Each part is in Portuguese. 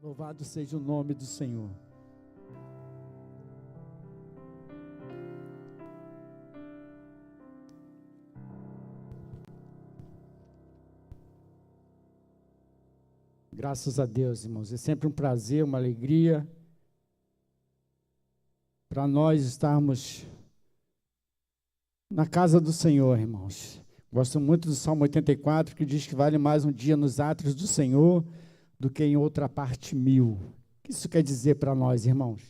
Louvado seja o nome do Senhor. Graças a Deus, irmãos. É sempre um prazer, uma alegria para nós estarmos na casa do Senhor, irmãos. Gosto muito do Salmo 84, que diz que vale mais um dia nos átrios do Senhor do que em outra parte 1000. O que isso quer dizer para nós, irmãos?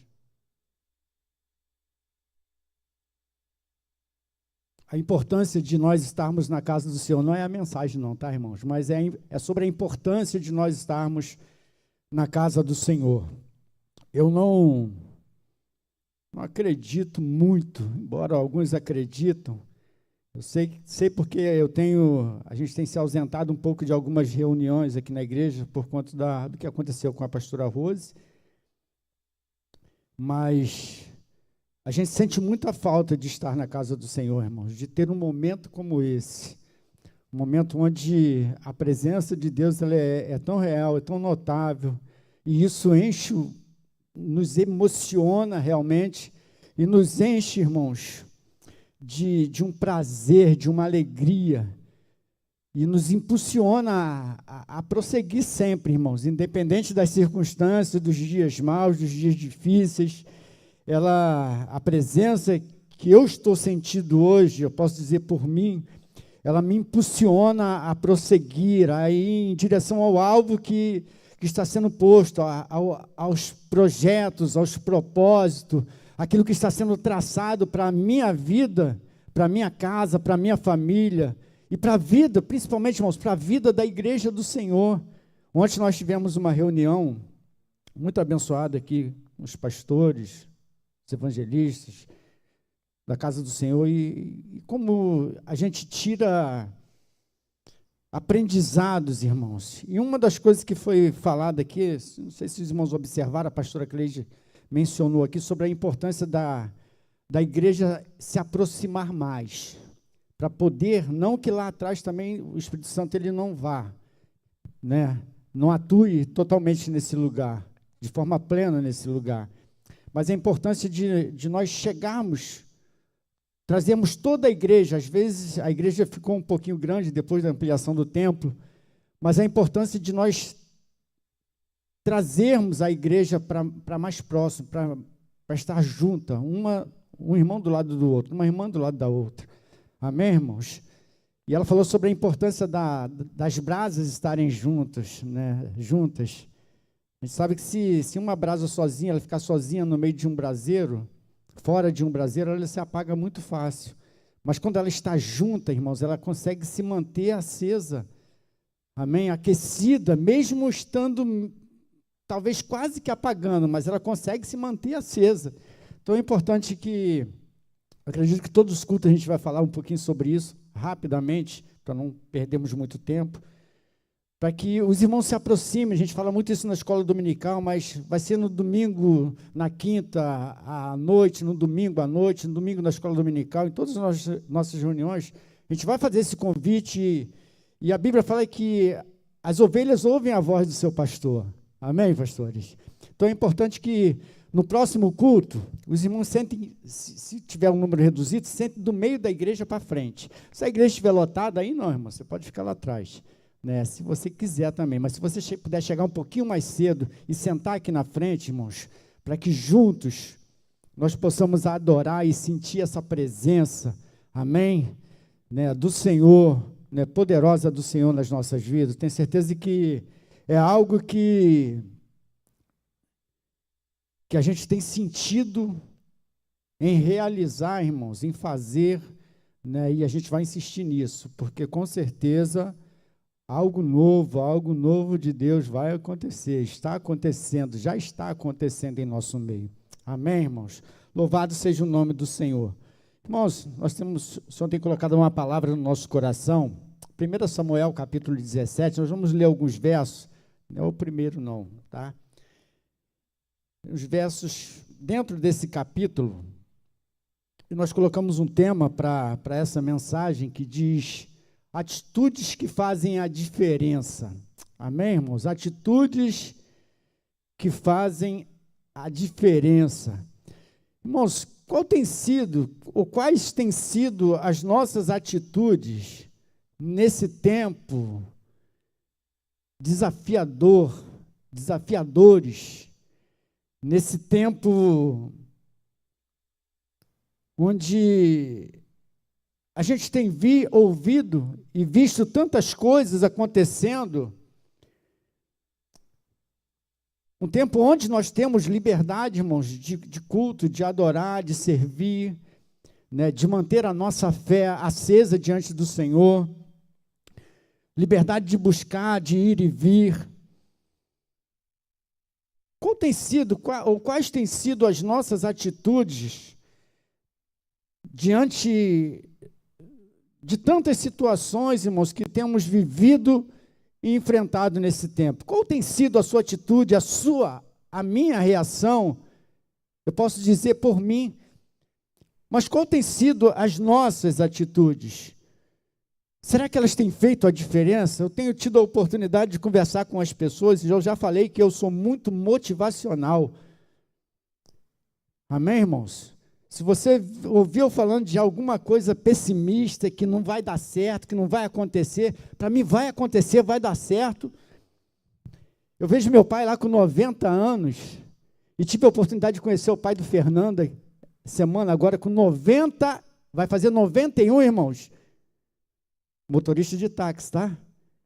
A importância de nós estarmos na casa do Senhor não é a mensagem não, tá, irmãos? Mas é sobre a importância de nós estarmos na casa do Senhor. Eu não acredito muito, embora alguns acreditam. Eu sei porque a gente tem se ausentado um pouco de algumas reuniões aqui na igreja por conta do que aconteceu com a pastora Rose. Mas a gente sente muita falta de estar na casa do Senhor, irmãos, de ter um momento como esse. Um momento onde a presença de Deus ela é tão real, é tão notável, e isso nos emociona realmente, e nos enche, irmãos, de um prazer, de uma alegria, e nos impulsiona a prosseguir sempre, irmãos, independente das circunstâncias, dos dias maus, dos dias difíceis. A presença que eu estou sentindo hoje, eu posso dizer por mim, ela me impulsiona a prosseguir, a ir em direção ao alvo que está sendo posto, aos projetos, aos propósitos, aquilo que está sendo traçado para a minha vida, para a minha casa, para a minha família, e para a vida, principalmente, irmãos, para a vida da igreja do Senhor. Ontem nós tivemos uma reunião muito abençoada aqui, com os pastores, os evangelistas da casa do Senhor, e como a gente tira aprendizados, irmãos. E uma das coisas que foi falada aqui, não sei se os irmãos observaram, a pastora Cleide mencionou aqui sobre a importância da igreja se aproximar mais, para poder, não que lá atrás também o Espírito Santo ele não vá, né? Não atue totalmente nesse lugar, de forma plena nesse lugar, mas a importância de nós chegarmos, trazermos toda a igreja. Às vezes a igreja ficou um pouquinho grande depois da ampliação do templo, mas a importância de nós trazermos a igreja para mais próximo, para estar junta, um irmão do lado do outro, uma irmã do lado da outra. Amém, irmãos? E ela falou sobre a importância das brasas estarem juntas, né? Juntas. A gente sabe que se uma brasa sozinha, ela ficar sozinha no meio de um braseiro, fora de um braseiro, ela se apaga muito fácil. Mas quando ela está junta, irmãos, ela consegue se manter acesa, amém? Aquecida, mesmo estando talvez quase que apagando, mas ela consegue se manter acesa. Então é importante acredito que todos os cultos a gente vai falar um pouquinho sobre isso, rapidamente, para não perdermos muito tempo, para que os irmãos se aproximem. A gente fala muito isso na escola dominical, mas vai ser no domingo, na quinta à noite, no domingo à noite, no domingo na escola dominical, em todas as nossas reuniões, a gente vai fazer esse convite, e a Bíblia fala que as ovelhas ouvem a voz do seu pastor. Amém, pastores? Então é importante que no próximo culto, os irmãos sentem, se tiver um número reduzido, sentem do meio da igreja para frente. Se a igreja estiver lotada, aí não, irmão, você pode ficar lá atrás, né? Se você quiser também, mas se você puder chegar um pouquinho mais cedo e sentar aqui na frente, irmãos, para que juntos nós possamos adorar e sentir essa presença, amém? Né, do Senhor, né, poderosa do Senhor nas nossas vidas. Tenho certeza que é algo que a gente tem sentido em realizar, irmãos, em fazer, né, e a gente vai insistir nisso, porque com certeza algo novo de Deus vai acontecer, está acontecendo, já está acontecendo em nosso meio. Amém, irmãos? Louvado seja o nome do Senhor. Irmãos, o Senhor tem colocado uma palavra no nosso coração. 1 Samuel, capítulo 17, nós vamos ler alguns versos, não é o primeiro não, tá? Os versos dentro desse capítulo, e nós colocamos um tema para essa mensagem que diz: atitudes que fazem a diferença. Amém, irmãos? Atitudes que fazem a diferença. Irmãos, quais têm sido as nossas atitudes nesse tempo desafiadores, nesse tempo onde a gente tem ouvido e visto tantas coisas acontecendo, um tempo onde nós temos liberdade, irmãos, de culto, de adorar, de servir, né, de manter a nossa fé acesa diante do Senhor, liberdade de buscar, de ir e vir. Quais têm sido as nossas atitudes diante de tantas situações, irmãos, que temos vivido e enfrentado nesse tempo? Qual tem sido a sua atitude, a minha reação? Eu posso dizer por mim, mas qual tem sido as nossas atitudes? Será que elas têm feito a diferença? Eu tenho tido a oportunidade de conversar com as pessoas, e eu já falei que eu sou muito motivacional. Amém, irmãos? Se você ouviu falando de alguma coisa pessimista, que não vai dar certo, que não vai acontecer, para mim vai acontecer, vai dar certo. Eu vejo meu pai lá com 90 anos, e tive a oportunidade de conhecer o pai do Fernando, semana agora com 90, vai fazer 91, irmãos. Motorista de táxi, tá?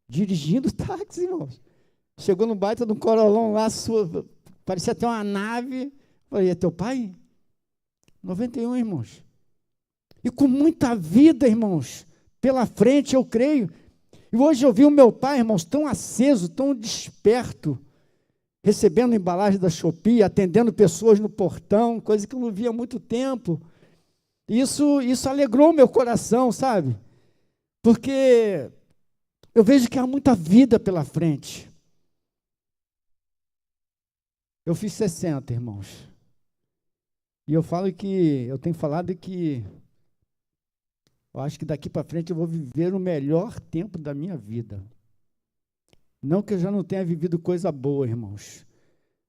Dirigindo táxi, irmãos. Chegou no baita de um Corolão lá, parecia até uma nave. Falei, é teu pai? 91, irmãos. E com muita vida, irmãos, pela frente, eu creio. E hoje eu vi o meu pai, irmãos, tão aceso, tão desperto, recebendo embalagem da Shopee, atendendo pessoas no portão, coisa que eu não via há muito tempo. Isso alegrou meu coração, sabe? Porque eu vejo que há muita vida pela frente. Eu fiz 60, irmãos. E eu tenho falado que eu acho que daqui para frente eu vou viver o melhor tempo da minha vida. Não que eu já não tenha vivido coisa boa, irmãos,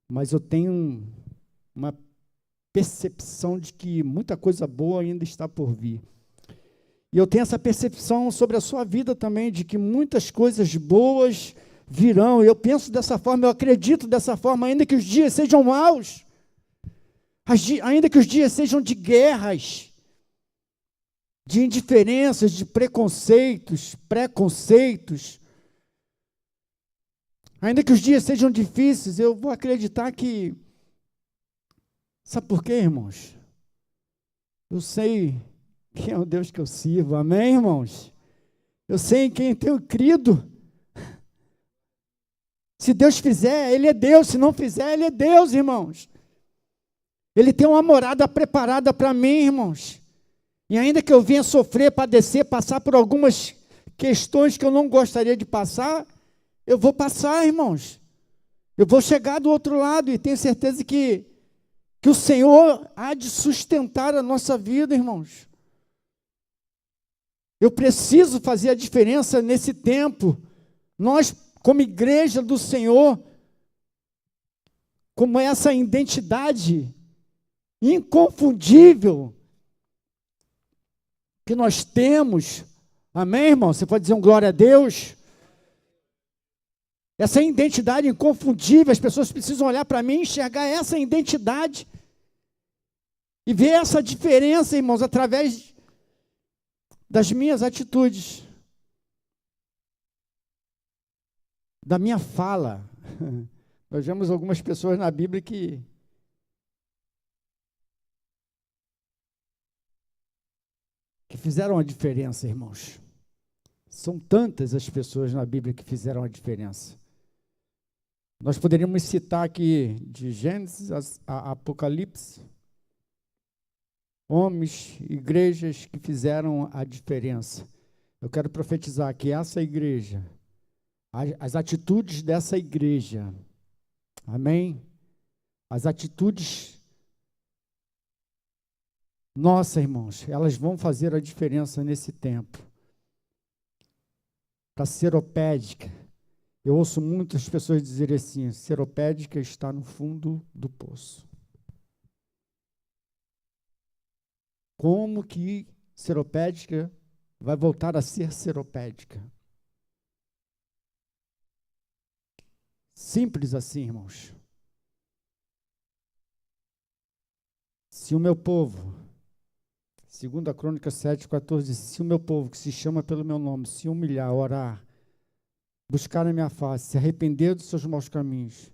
mas eu tenho uma percepção de que muita coisa boa ainda está por vir. E eu tenho essa percepção sobre a sua vida também, de que muitas coisas boas virão. Eu penso dessa forma, eu acredito dessa forma, ainda que os dias sejam maus, ainda que os dias sejam de guerras, de indiferenças, de preconceitos, ainda que os dias sejam difíceis, eu vou acreditar que... Sabe por quê, irmãos? Eu sei quem é o Deus que eu sirvo, amém, irmãos? Eu sei em quem eu tenho crido. Se Deus fizer, Ele é Deus, se não fizer, Ele é Deus, irmãos. Ele tem uma morada preparada para mim, irmãos. E ainda que eu venha sofrer, padecer, passar por algumas questões que eu não gostaria de passar, eu vou passar, irmãos. Eu vou chegar do outro lado e tenho certeza que o Senhor há de sustentar a nossa vida, irmãos. Eu preciso fazer a diferença nesse tempo. Nós, como igreja do Senhor, como essa identidade inconfundível que nós temos, amém, irmão? Você pode dizer um glória a Deus? Essa identidade inconfundível, as pessoas precisam olhar para mim e enxergar essa identidade e ver essa diferença, irmãos, através das minhas atitudes, da minha fala. Nós vemos algumas pessoas na Bíblia que fizeram a diferença, irmãos. São tantas as pessoas na Bíblia que fizeram a diferença. Nós poderíamos citar aqui de Gênesis a Apocalipse, homens, igrejas que fizeram a diferença. Eu quero profetizar que essa igreja, as atitudes dessa igreja, amém? As atitudes, nossa, irmãos, elas vão fazer a diferença nesse tempo. Para Seropédica, Eu ouço muitas pessoas dizerem assim: Seropédica está no fundo do poço. Como que Seropédica vai voltar a ser Seropédica? Simples assim, irmãos. Se o meu povo, segundo a Crônica 7:14, diz: se o meu povo, que se chama pelo meu nome, se humilhar, orar, buscar a minha face, se arrepender dos seus maus caminhos,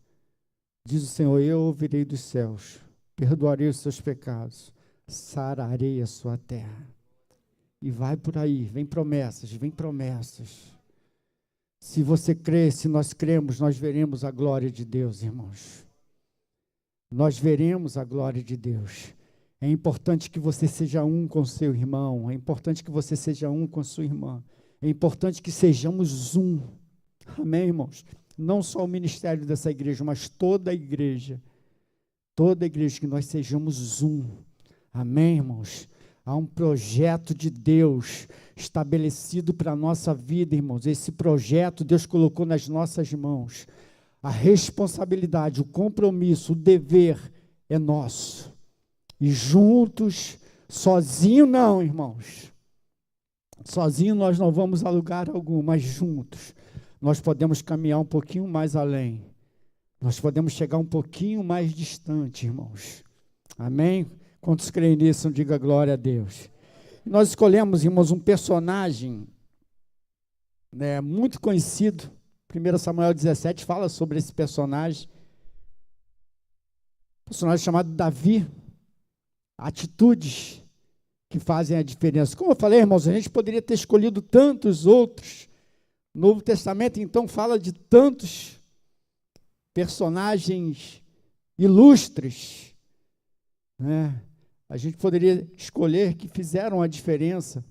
diz o Senhor, eu ouvirei dos céus, perdoarei os seus pecados, sararei a sua terra. E vai por aí, vem promessas, vem promessas. Se você crê, se nós cremos, nós veremos a glória de Deus, irmãos. Nós veremos a glória de Deus. É importante que você seja um com seu irmão, é importante que você seja um com sua irmã, é importante que sejamos um. Amém, irmãos? Não só o ministério dessa igreja, mas toda a igreja, que nós sejamos um. Amém, irmãos? Há um projeto de Deus estabelecido para a nossa vida, irmãos. Esse projeto Deus colocou nas nossas mãos. A responsabilidade, o compromisso, o dever é nosso. E juntos, sozinho não, irmãos. Sozinho nós não vamos a lugar algum, mas juntos nós podemos caminhar um pouquinho mais além. Nós podemos chegar um pouquinho mais distante, irmãos. Amém? Quantos creem nisso, diga glória a Deus. Nós escolhemos, irmãos, um personagem muito conhecido. 1 Samuel 17 fala sobre esse personagem chamado Davi. Atitudes que fazem a diferença. Como eu falei, irmãos, a gente poderia ter escolhido tantos outros. O Novo Testamento, então, fala de tantos personagens ilustres, né? A gente poderia escolher que fizeram a diferença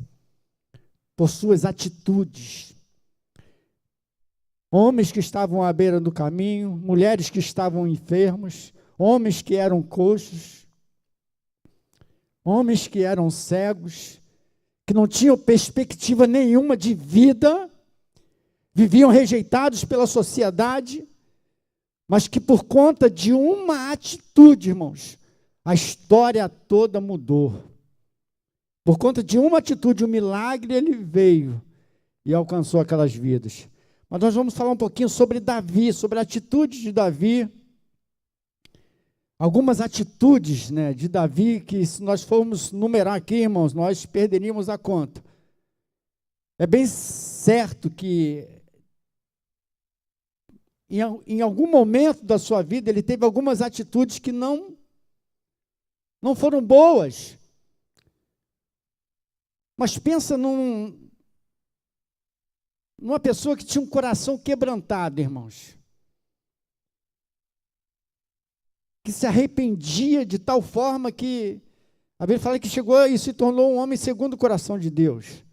por suas atitudes. Homens que estavam à beira do caminho, mulheres que estavam enfermos, homens que eram coxos, homens que eram cegos, que não tinham perspectiva nenhuma de vida, viviam rejeitados pela sociedade, mas que por conta de uma atitude, irmãos, a história toda mudou. Por conta de uma atitude, um milagre, ele veio e alcançou aquelas vidas. Mas nós vamos falar um pouquinho sobre Davi, sobre a atitude de Davi. Algumas atitudes, de Davi, que se nós formos numerar aqui, irmãos, nós perderíamos a conta. É bem certo que em algum momento da sua vida ele teve algumas atitudes que não foram boas. Mas pensa numa pessoa que tinha um coração quebrantado, irmãos. Que se arrependia de tal forma que a Bíblia fala que chegou e se tornou um homem segundo o coração de Deus.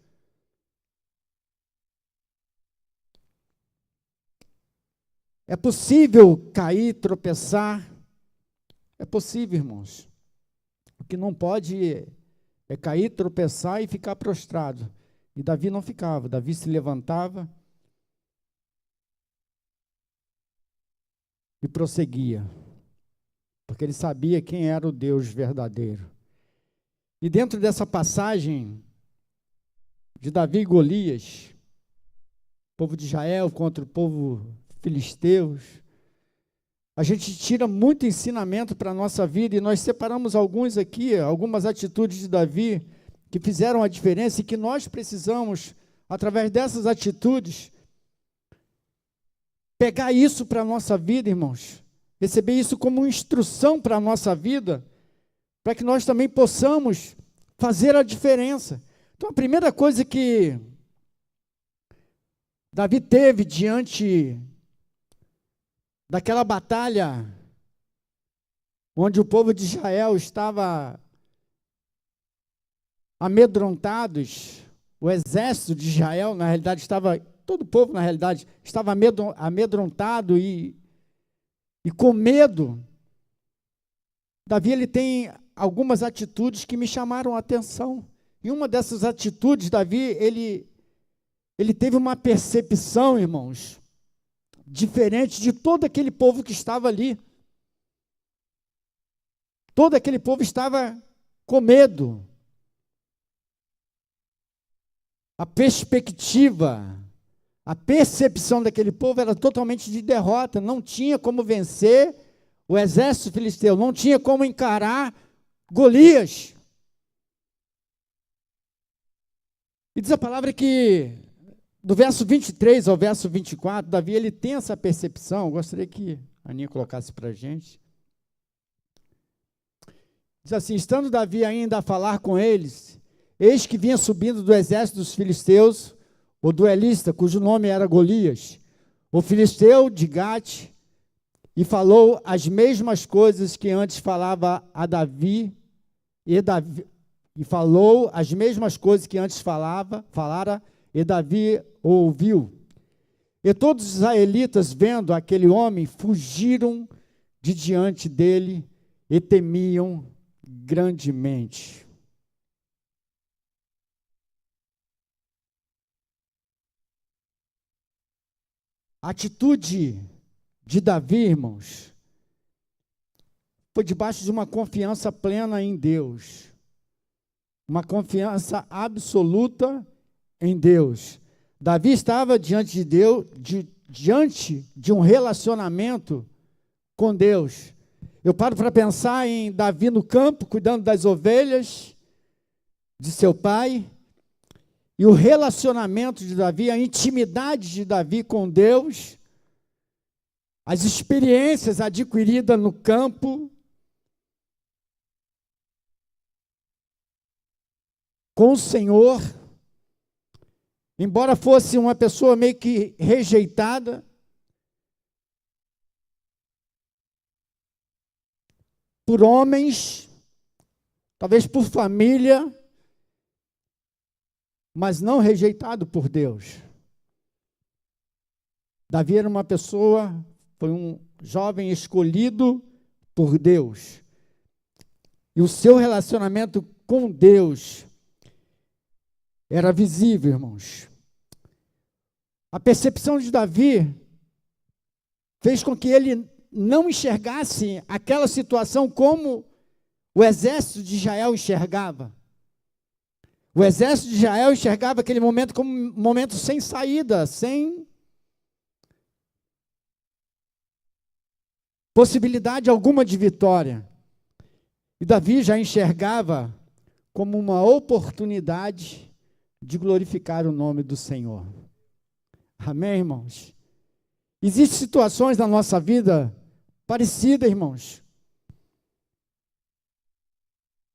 É possível cair, tropeçar. É possível, irmãos. O que não pode é cair, tropeçar e ficar prostrado. E Davi não ficava. Davi se levantava e prosseguia. Porque ele sabia quem era o Deus verdadeiro. E dentro dessa passagem de Davi e Golias, o povo de Israel contra o povo filisteus, a gente tira muito ensinamento para a nossa vida, e nós separamos alguns aqui, algumas atitudes de Davi, que fizeram a diferença e que nós precisamos, através dessas atitudes, pegar isso para a nossa vida, irmãos, receber isso como instrução para a nossa vida, para que nós também possamos fazer a diferença. Então, a primeira coisa que Davi teve diante daquela batalha onde o povo de Israel estava amedrontados, o exército de Israel, na realidade, todo o povo, na realidade, estava amedrontado e com medo. Davi, ele tem algumas atitudes que me chamaram a atenção. E uma dessas atitudes, Davi, ele teve uma percepção, irmãos, diferente de todo aquele povo que estava ali. Todo aquele povo estava com medo. A perspectiva, a percepção daquele povo era totalmente de derrota. Não tinha como vencer o exército filisteu, não tinha como encarar Golias. E diz a palavra que, do verso 23 ao verso 24, Davi ele tem essa percepção. Eu gostaria que a Aninha colocasse para a gente. Diz assim: estando Davi ainda a falar com eles, eis que vinha subindo do exército dos filisteus o duelista, cujo nome era Golias, o filisteu de Gate, e falou as mesmas coisas que antes falava a Davi, e falou as mesmas coisas que antes falara, e Davi ouviu. E todos os israelitas, vendo aquele homem, fugiram de diante dele e temiam grandemente. A atitude de Davi, irmãos, foi debaixo de uma confiança plena em Deus, uma confiança absoluta em Deus. Davi estava diante de Deus, diante de um relacionamento com Deus. Eu paro para pensar em Davi no campo, cuidando das ovelhas de seu pai, e o relacionamento de Davi, a intimidade de Davi com Deus, as experiências adquiridas no campo, com o Senhor. Embora fosse uma pessoa meio que rejeitada, por homens, talvez por família, mas não rejeitado por Deus. Davi era uma pessoa, foi um jovem escolhido por Deus. E o seu relacionamento com Deus era visível, irmãos. A percepção de Davi fez com que ele não enxergasse aquela situação como o exército de Israel enxergava. O exército de Israel enxergava aquele momento como um momento sem saída, sem possibilidade alguma de vitória. E Davi já enxergava como uma oportunidade de glorificar o nome do Senhor. Amém, irmãos? Existem situações na nossa vida parecidas, irmãos,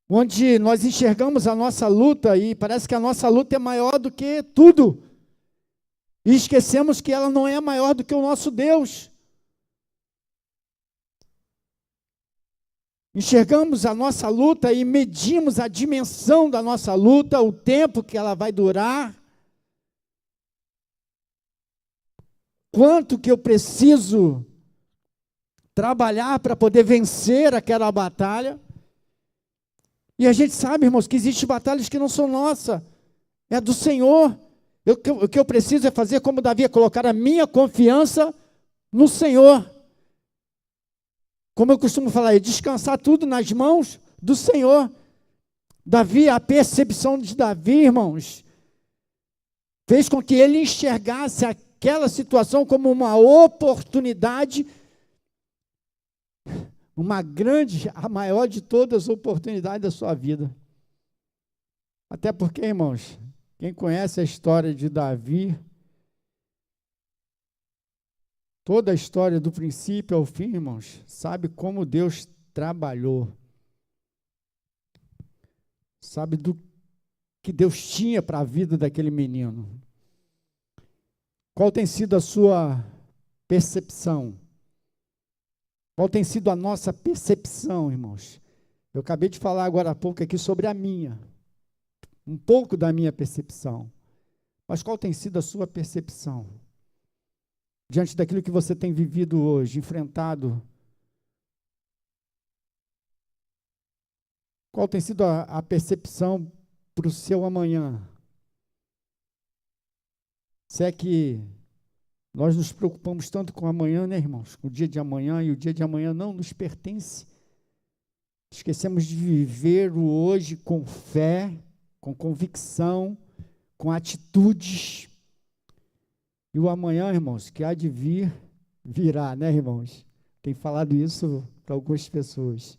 onde nós enxergamos a nossa luta e parece que a nossa luta é maior do que tudo. E esquecemos que ela não é maior do que o nosso Deus. Enxergamos a nossa luta e medimos a dimensão da nossa luta, o tempo que ela vai durar, quanto que eu preciso trabalhar para poder vencer aquela batalha. E a gente sabe, irmãos, que existem batalhas que não são nossas, é do Senhor. O que eu preciso é fazer como Davi, é colocar a minha confiança no Senhor. Como eu costumo falar, é descansar tudo nas mãos do Senhor. Davi, a percepção de Davi, irmãos, fez com que ele enxergasse aquela situação como uma oportunidade, uma grande, a maior de todas as oportunidades da sua vida. Até porque, irmãos, quem conhece a história de Davi, toda a história do princípio ao fim, irmãos, sabe como Deus trabalhou. Sabe do que Deus tinha para a vida daquele menino. Qual tem sido a sua percepção? Qual tem sido a nossa percepção, irmãos? Eu acabei de falar agora há pouco aqui sobre a minha, um pouco da minha percepção. Mas qual tem sido a sua percepção? Diante daquilo que você tem vivido hoje, enfrentado. Qual tem sido a percepção para o seu amanhã? Se é que Nós nos preocupamos tanto com amanhã, né, irmãos? Com o dia de amanhã, e o dia de amanhã não nos pertence. Esquecemos de viver o hoje com fé, com convicção, com atitudes. E o amanhã, irmãos, que há de vir, virá, né, irmãos? Tem falado isso para algumas pessoas.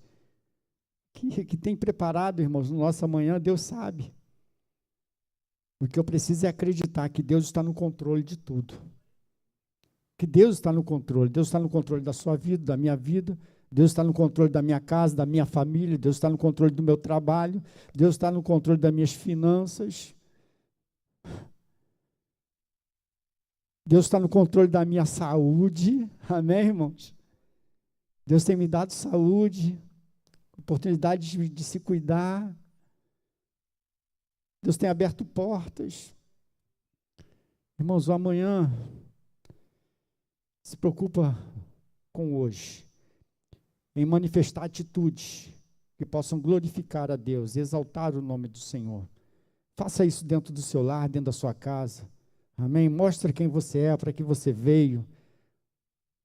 Que tem preparado, irmãos, no nosso amanhã, Deus sabe. O que eu preciso é acreditar que Deus está no controle de tudo. Que Deus está no controle. Deus está no controle da sua vida, da minha vida. Deus está no controle da minha casa, da minha família. Deus está no controle do meu trabalho. Deus está no controle das minhas finanças. Deus está no controle da minha saúde. Amém, irmãos? Deus tem me dado saúde, oportunidade de se cuidar. Deus tem aberto portas. Irmãos, o amanhã se preocupa com hoje, em manifestar atitudes que possam glorificar a Deus, exaltar o nome do Senhor. Faça isso dentro do seu lar, dentro da sua casa. Amém? Mostra quem você é, para que você veio.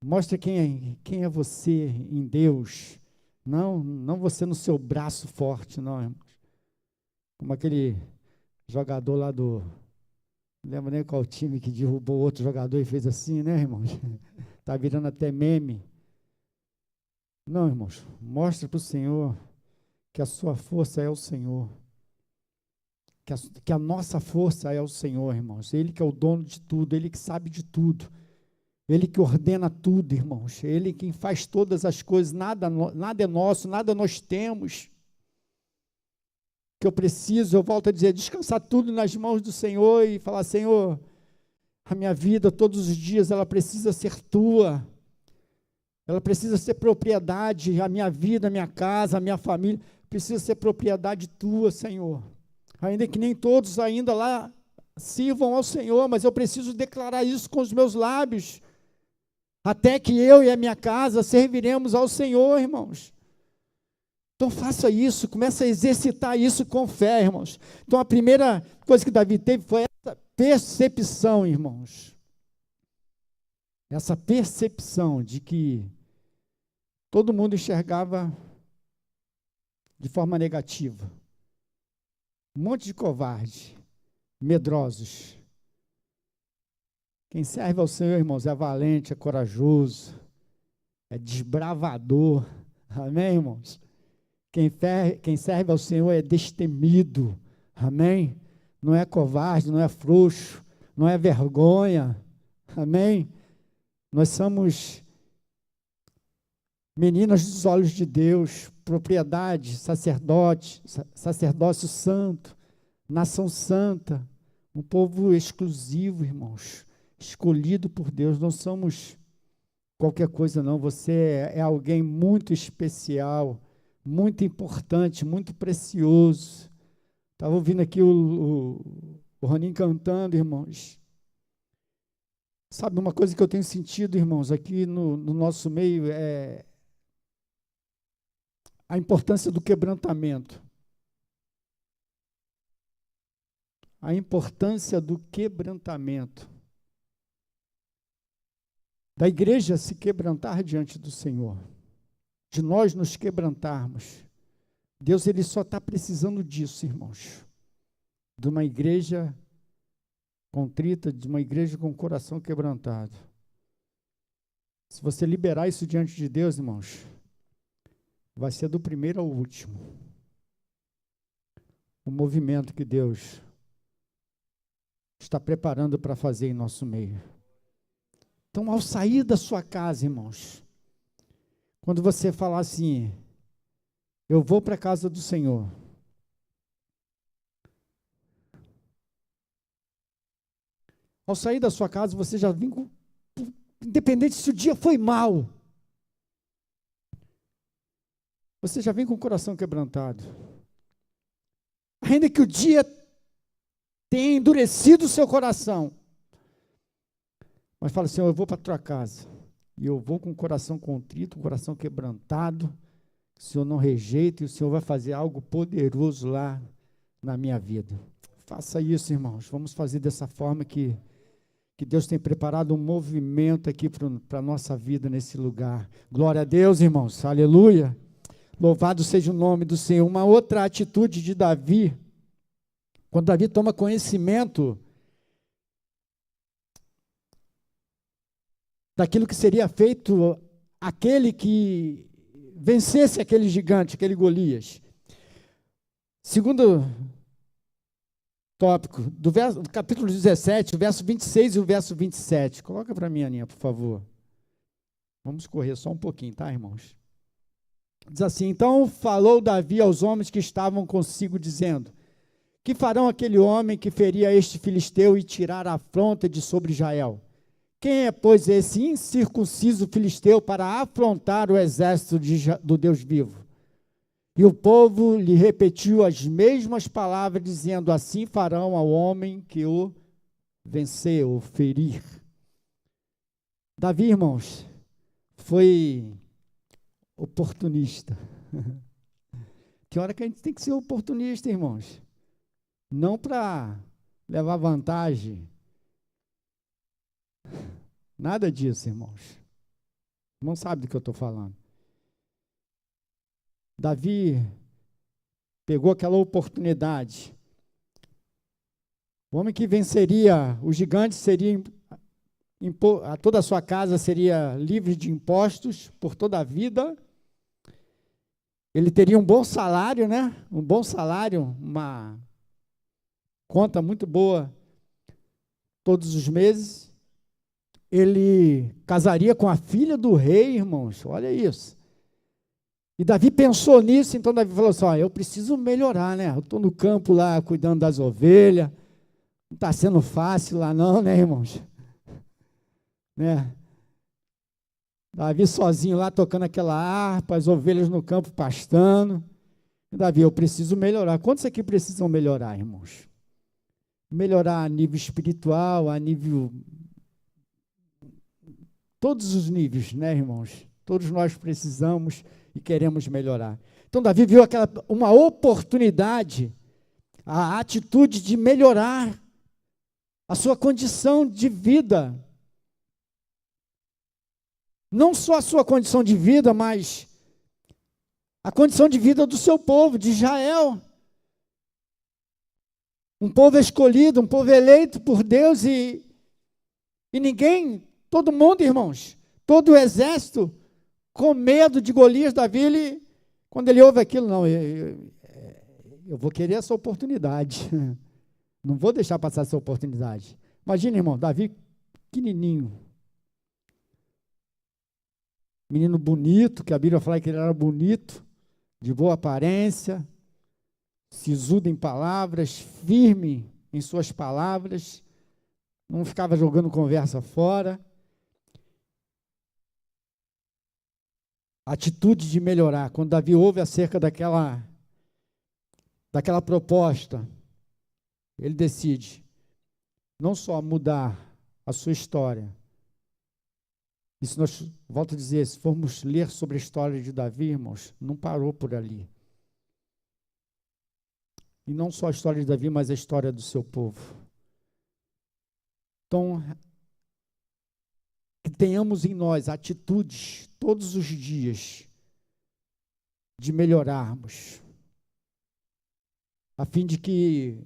Mostra quem é você em Deus. Não você no seu braço forte, não, irmãos. Como aquele jogador lá do... Não lembro nem qual time que derrubou outro jogador e fez assim, né, irmãos? Está virando até meme. Não, irmãos, mostre para o Senhor que a sua força é o Senhor. Que a nossa força é o Senhor, irmãos. Ele que é o dono de tudo, Ele que sabe de tudo. Ele que ordena tudo, irmãos. Ele quem faz todas as coisas. Nada é nosso, nada nós temos. Que eu preciso, eu volto a dizer, descansar tudo nas mãos do Senhor e falar, Senhor, a minha vida todos os dias, ela precisa ser tua, ela precisa ser propriedade, a minha vida, a minha casa, a minha família, precisa ser propriedade tua, Senhor, ainda que nem todos ainda lá sirvam ao Senhor, mas eu preciso declarar isso com os meus lábios, até que eu e a minha casa serviremos ao Senhor, irmãos. Então faça isso, comece a exercitar isso com fé, irmãos. Então a primeira coisa que Davi teve foi essa percepção, irmãos. Essa percepção de que todo mundo enxergava de forma negativa. Um monte de covarde, medrosos. Quem serve ao Senhor, irmãos, é valente, é corajoso, é desbravador. Amém, irmãos? Quem serve ao Senhor é destemido, amém? Não é covarde, não é frouxo, não é vergonha, amém? Nós somos meninas dos olhos de Deus, propriedade, sacerdócio santo, nação santa, um povo exclusivo, irmãos, escolhido por Deus, não somos qualquer coisa não, você é alguém muito especial, muito importante, muito precioso. Estava ouvindo aqui o Roninho cantando, irmãos. Sabe, uma coisa que eu tenho sentido, irmãos, aqui no nosso meio é a importância do quebrantamento. A importância do quebrantamento. Da igreja se quebrantar diante do Senhor. De nós nos quebrantarmos. Deus, Ele só está precisando disso, irmãos. De uma igreja contrita, de uma igreja com o coração quebrantado. Se você liberar isso diante de Deus, irmãos, vai ser do primeiro ao último. O movimento que Deus está preparando para fazer em nosso meio. Então, ao sair da sua casa, irmãos, quando você falar assim, eu vou para a casa do Senhor. Ao sair da sua casa, você já vem com, independente se o dia foi mal, você já vem com o coração quebrantado. Ainda que o dia tenha endurecido o seu coração, mas fala, Senhor, eu vou para a tua casa. E eu vou com o coração contrito, o coração quebrantado. O Senhor não rejeita e o Senhor vai fazer algo poderoso lá na minha vida. Faça isso, irmãos. Vamos fazer dessa forma que que Deus tem preparado um movimento aqui para a nossa vida nesse lugar. Glória a Deus, irmãos. Aleluia. Louvado seja o nome do Senhor. Uma outra atitude de Davi, quando Davi toma conhecimento daquilo que seria feito aquele que vencesse aquele gigante, aquele Golias. Segundo tópico, do capítulo 17, o verso 26 e o verso 27. Coloca para mim, Aninha, por favor. Vamos correr só um pouquinho, tá, irmãos? Diz assim: então falou Davi aos homens que estavam consigo, dizendo: que farão aquele homem que feria este filisteu e tirar a afronta de sobre Israel? Quem é, pois, esse incircunciso filisteu para afrontar o exército do Deus vivo? E o povo lhe repetiu as mesmas palavras, dizendo: assim farão ao homem que o vencer, ou ferir. Davi, irmãos, foi oportunista. Tem hora que a gente tem que ser oportunista, irmãos. Não para levar vantagem. Nada disso, irmãos. Não sabe do que eu estou falando. Davi pegou aquela oportunidade. O homem que venceria o gigante seria, toda a sua casa seria livre de impostos por toda a vida. Ele teria um bom salário, né? Um bom salário, uma conta muito boa todos os meses. Ele casaria com a filha do rei, irmãos. Olha isso. E Davi pensou nisso, então Davi falou assim: eu preciso melhorar, né? Eu estou no campo lá, cuidando das ovelhas. Não está sendo fácil lá não, né, irmãos? Né? Davi sozinho lá, tocando aquela harpa, as ovelhas no campo pastando. E Davi, eu preciso melhorar. Quantos aqui precisam melhorar, irmãos? Melhorar a nível espiritual, a nível... todos os níveis, né, irmãos? Todos nós precisamos e queremos melhorar. Então, Davi viu uma oportunidade, a atitude de melhorar a sua condição de vida. Não só a sua condição de vida, mas a condição de vida do seu povo, de Israel. Um povo escolhido, um povo eleito por Deus e ninguém, todo mundo, irmãos, todo o exército, com medo de Golias. Davi, quando ele ouve aquilo, não, eu vou querer essa oportunidade, não vou deixar passar essa oportunidade. Imagina, irmão, Davi pequenininho, menino bonito, que a Bíblia fala que ele era bonito, de boa aparência, sisudo em palavras, firme em suas palavras, não ficava jogando conversa fora. Atitude de melhorar. Quando Davi ouve acerca daquela proposta, ele decide não só mudar a sua história. Isso nós, volto a dizer, se formos ler sobre a história de Davi, irmãos, não parou por ali. E não só a história de Davi, mas a história do seu povo. Então, que tenhamos em nós atitudes todos os dias de melhorarmos, a fim de que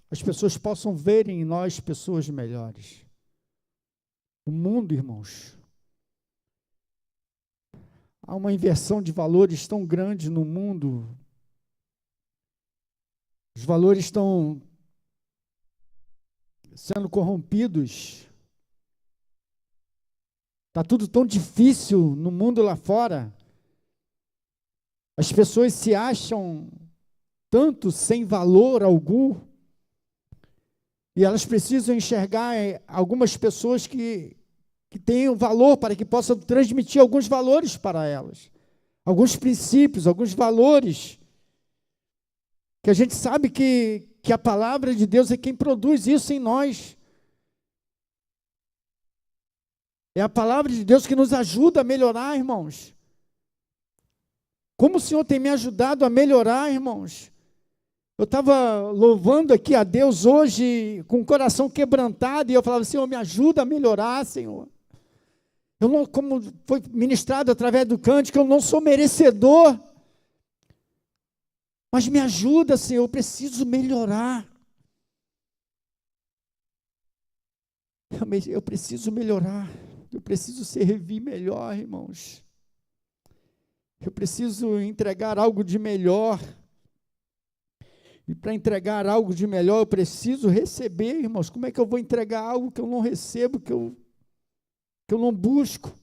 as pessoas possam ver em nós pessoas melhores. O mundo, irmãos, há uma inversão de valores tão grande no mundo. Os valores estão sendo corrompidos. Está tudo tão difícil no mundo lá fora. As pessoas se acham tanto sem valor algum. E elas precisam enxergar algumas pessoas que tenham valor, para que possam transmitir alguns valores para elas. Alguns princípios, alguns valores. Que a gente sabe que a palavra de Deus é quem produz isso em nós. É a palavra de Deus que nos ajuda a melhorar, irmãos. Como o Senhor tem me ajudado a melhorar, irmãos. Eu estava louvando aqui a Deus hoje com o coração quebrantado, e eu falava, Senhor, me ajuda a melhorar, Senhor. Eu não, como foi ministrado através do cântico, eu não sou merecedor, mas me ajuda, Senhor, eu preciso melhorar. Eu preciso melhorar, eu preciso servir melhor, irmãos. Eu preciso entregar algo de melhor. E para entregar algo de melhor, eu preciso receber, irmãos. Como é que eu vou entregar algo que eu não recebo, que eu não busco?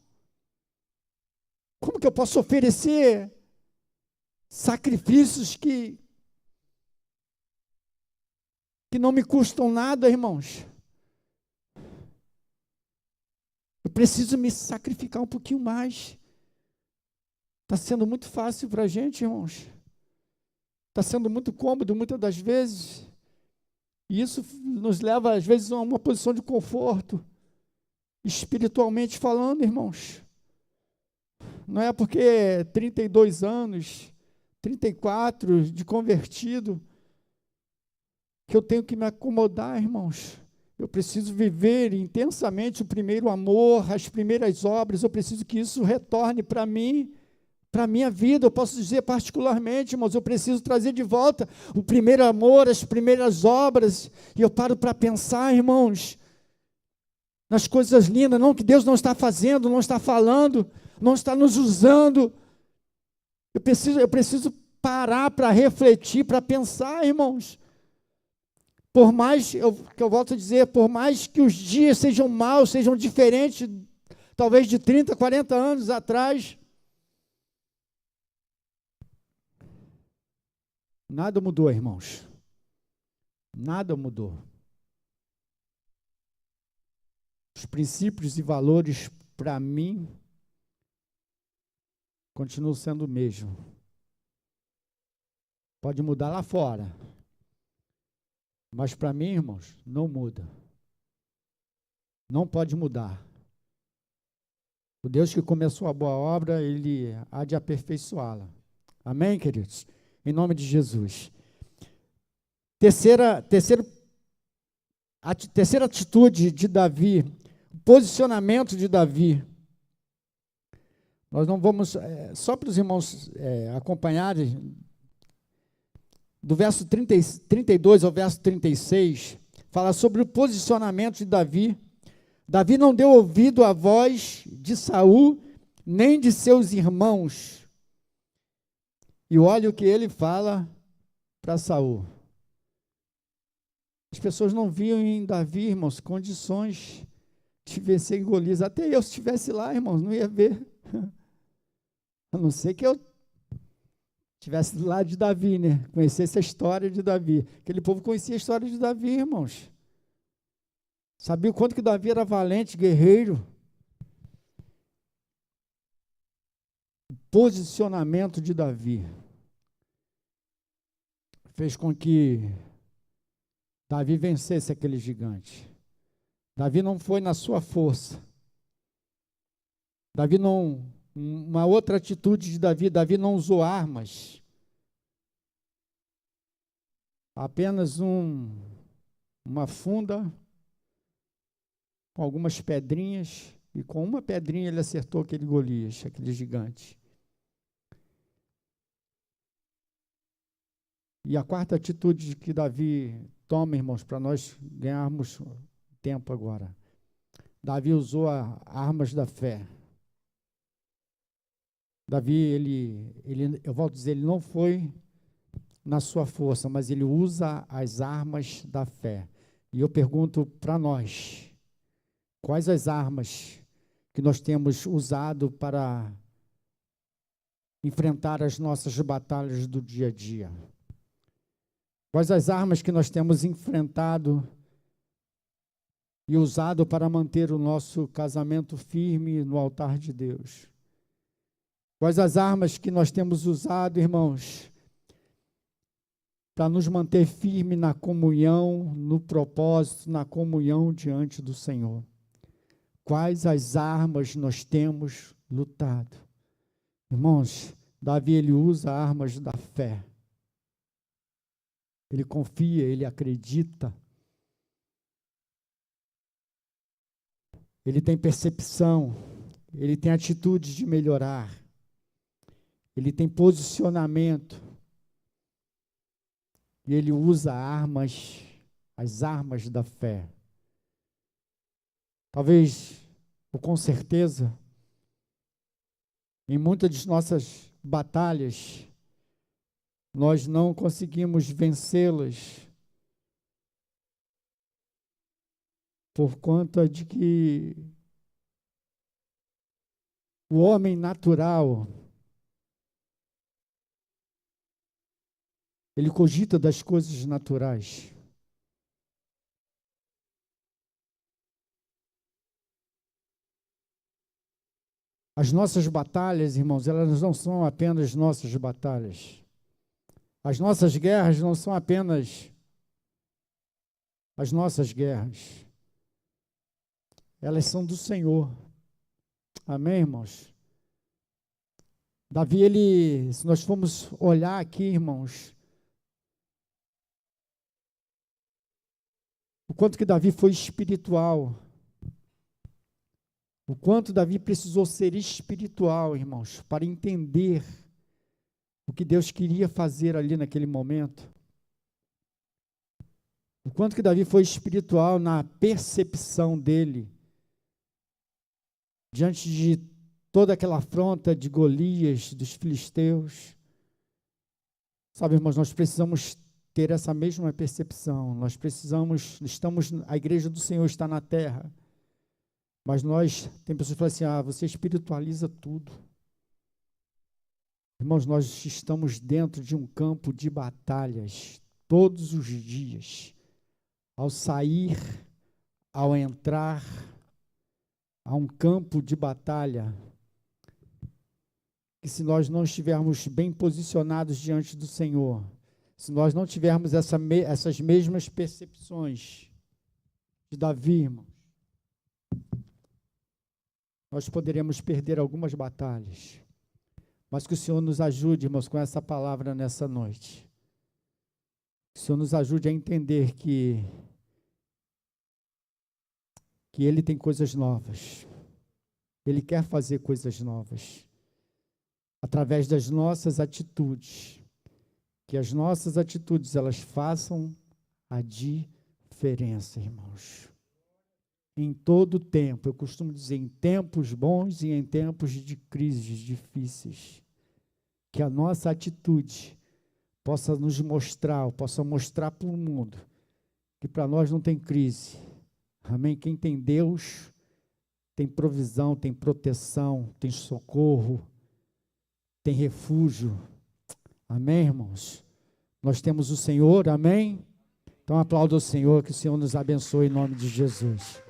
Como que eu posso oferecer sacrifícios que não me custam nada, irmãos? Eu preciso me sacrificar um pouquinho mais. Está sendo muito fácil para a gente, irmãos. Está sendo muito cômodo muitas das vezes. E isso nos leva, às vezes, a uma posição de conforto, espiritualmente falando, irmãos. Não é porque 32 anos, 34 de convertido, que eu tenho que me acomodar, irmãos. Eu preciso viver intensamente o primeiro amor, as primeiras obras. Eu preciso que isso retorne para mim, para a minha vida. Eu posso dizer particularmente, irmãos, eu preciso trazer de volta o primeiro amor, as primeiras obras. E eu paro para pensar, irmãos, nas coisas lindas, não que Deus não está fazendo, não está falando, não está nos usando. Eu preciso parar para refletir, para pensar, irmãos. Por mais, que eu volto a dizer, por mais que os dias sejam maus, sejam diferentes, talvez de 30, 40 anos atrás, nada mudou, irmãos. Nada mudou. Os princípios e valores, para mim, continuam sendo o mesmo. Pode mudar lá fora. Mas para mim, irmãos, não muda. Não pode mudar. O Deus que começou a boa obra, Ele há de aperfeiçoá-la. Amém, queridos? Em nome de Jesus. Terceira atitude de Davi, o posicionamento de Davi. Nós não vamos, só para os irmãos acompanharem, do verso 32 ao verso 36, fala sobre o posicionamento de Davi. Davi não deu ouvido à voz de Saul, nem de seus irmãos. E olha o que ele fala para Saul. As pessoas não viam em Davi, irmãos, condições de vencer Golias. Até eu, se estivesse lá, irmãos, não ia ver. A não ser que eu estivesse do lado de Davi, né? Conhecesse a história de Davi. Aquele povo conhecia a história de Davi, irmãos. Sabia o quanto que Davi era valente, guerreiro. O posicionamento de Davi fez com que Davi vencesse aquele gigante. Davi não foi na sua força. Davi não... Uma outra atitude de Davi não usou armas. Apenas uma funda com algumas pedrinhas, e com uma pedrinha ele acertou aquele Golias, aquele gigante. E a quarta atitude que Davi toma, irmãos, para nós ganharmos tempo agora. Davi usou armas da fé. Davi, eu volto a dizer, ele não foi na sua força, mas ele usa as armas da fé. E eu pergunto para nós, quais as armas que nós temos usado para enfrentar as nossas batalhas do dia a dia? Quais as armas que nós temos enfrentado e usado para manter o nosso casamento firme no altar de Deus? Quais as armas que nós temos usado, irmãos, para nos manter firme na comunhão, no propósito, na comunhão diante do Senhor? Quais as armas nós temos lutado? Irmãos, Davi, ele usa armas da fé. ele confia, ele acredita, ele tem percepção, ele tem atitude de melhorar, ele tem posicionamento, e ele usa armas, as armas da fé. Talvez, ou com certeza, em muitas de nossas batalhas, nós não conseguimos vencê-las por conta de que o homem natural, ele cogita das coisas naturais. As nossas batalhas, irmãos, elas não são apenas nossas batalhas. As nossas guerras não são apenas as nossas guerras. Elas são do Senhor. Amém, irmãos? Davi, se nós formos olhar aqui, irmãos, o quanto que Davi foi espiritual. O quanto Davi precisou ser espiritual, irmãos, para entender o que Deus queria fazer ali naquele momento. O quanto que Davi foi espiritual na percepção dele, diante de toda aquela afronta de Golias, dos filisteus. Sabe, irmãos, nós precisamos ter essa mesma percepção. A igreja do Senhor está na terra. Mas tem pessoas que falam assim, você espiritualiza tudo. Irmãos, nós estamos dentro de um campo de batalhas, todos os dias. Ao sair, ao entrar, há um campo de batalha, que se nós não estivermos bem posicionados diante do Senhor, se nós não tivermos essas mesmas percepções de Davi, irmão, nós poderemos perder algumas batalhas, mas que o Senhor nos ajude, irmãos, com essa palavra nessa noite. Que o Senhor nos ajude a entender que Ele tem coisas novas. Ele quer fazer coisas novas. Através das nossas atitudes. Que as nossas atitudes, elas façam a diferença, irmãos. Em todo tempo, eu costumo dizer, em tempos bons e em tempos de crises difíceis, que a nossa atitude possa nos mostrar, possa mostrar para o mundo, que para nós não tem crise. Amém? Quem tem Deus, tem provisão, tem proteção, tem socorro, tem refúgio. Amém, irmãos? Nós temos o Senhor, amém? Então aplauda o Senhor, que o Senhor nos abençoe em nome de Jesus.